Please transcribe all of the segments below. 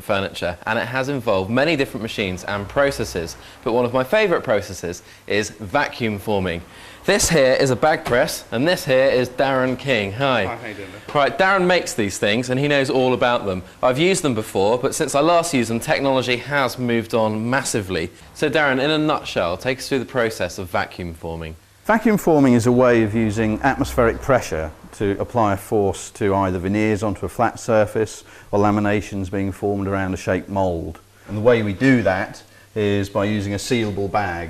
furniture, and it has involved many different machines and processes, but one of my favourite processes is vacuum forming. This here is a bag press, and this here is Darren King. Hi. Hi, how you doing? Right, Darren makes these things, and he knows all about them. I've used them before, but since I last used them, technology has moved on massively. So Darren, in a nutshell, take us through the process of vacuum forming. Vacuum forming is a way of using atmospheric pressure to apply a force to either veneers onto a flat surface or laminations being formed around a shaped mould. And the way we do that is by using a sealable bag.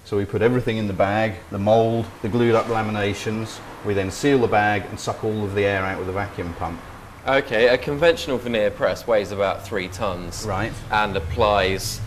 So we put everything in the bag, the mould, the glued up laminations, we then seal the bag and suck all of the air out with a vacuum pump. Okay, a conventional veneer press weighs about 3 tons. Right. And applies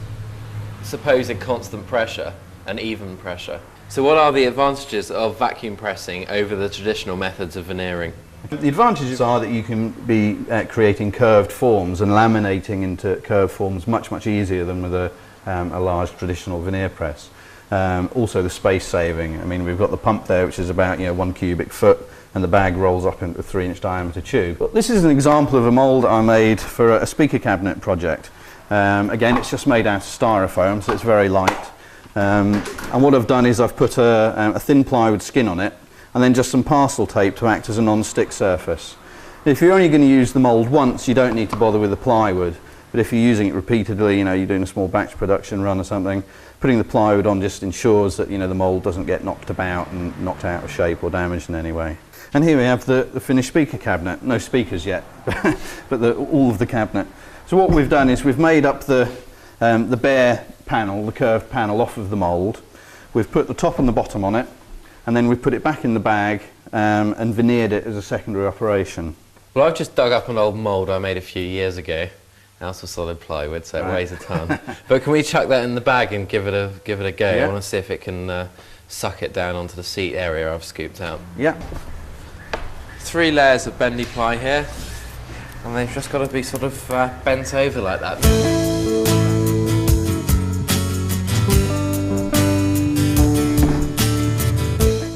supposed constant pressure and even pressure. So what are the advantages of vacuum pressing over the traditional methods of veneering? The advantages are that you can be creating curved forms and laminating into curved forms much easier than with a large traditional veneer press. Also the space saving. I mean, we've got the pump there, which is about 1 cubic foot, and the bag rolls up into a 3-inch diameter tube. But this is an example of a mould I made for a speaker cabinet project. Again, it's just made out of styrofoam, so it's very light. And what I've done is I've put a thin plywood skin on it, and then just some parcel tape to act as a non-stick surface. If you're only going to use the mould once, you don't need to bother with the plywood. But if you're using it repeatedly, you're doing a small batch production run or something, putting the plywood on just ensures that the mould doesn't get knocked about and knocked out of shape or damaged in any way. And here we have the finished speaker cabinet. No speakers yet, but all of the cabinet. So what we've done is we've made up the bare panel, the curved panel off of the mould. We've put the top and the bottom on it, and then we've put it back in the bag and veneered it as a secondary operation. Well, I've just dug up an old mould I made a few years ago. House of solid plywood, so it weighs a ton. But can we chuck that in the bag and give it a go? Yeah. I want to see if it can suck it down onto the seat area I've scooped out. Yeah. 3 layers of bendy ply here, and they've just got to be sort of bent over like that.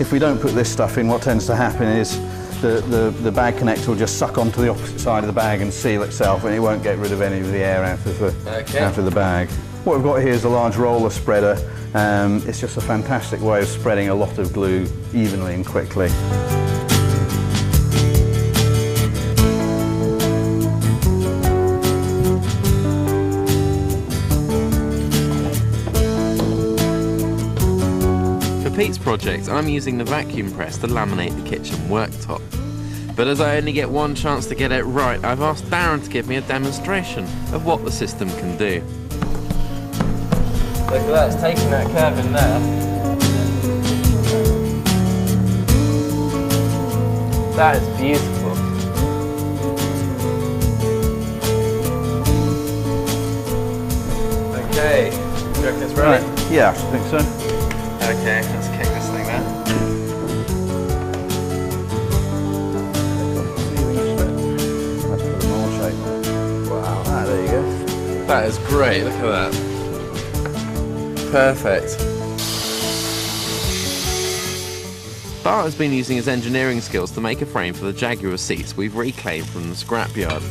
If we don't put this stuff in, what tends to happen is the bag connector will just suck onto the opposite side of the bag and seal itself, and it won't get rid of any of the air out of the bag. What we've got here is a large roller spreader. It's just a fantastic way of spreading a lot of glue evenly and quickly. For Pete's project, I'm using the vacuum press to laminate the kitchen worktop. But as I only get one chance to get it right, I've asked Darren to give me a demonstration of what the system can do. Look at that, it's taking that curve in there. That is beautiful. Okay, do you reckon it's ready? Right. Yeah, I think so. Okay, let's kick this thing then. Let's put a more shape there. Wow. Ah, there you go. That is great, look at that. Perfect. Bart has been using his engineering skills to make a frame for the Jaguar seats we've reclaimed from the scrapyard.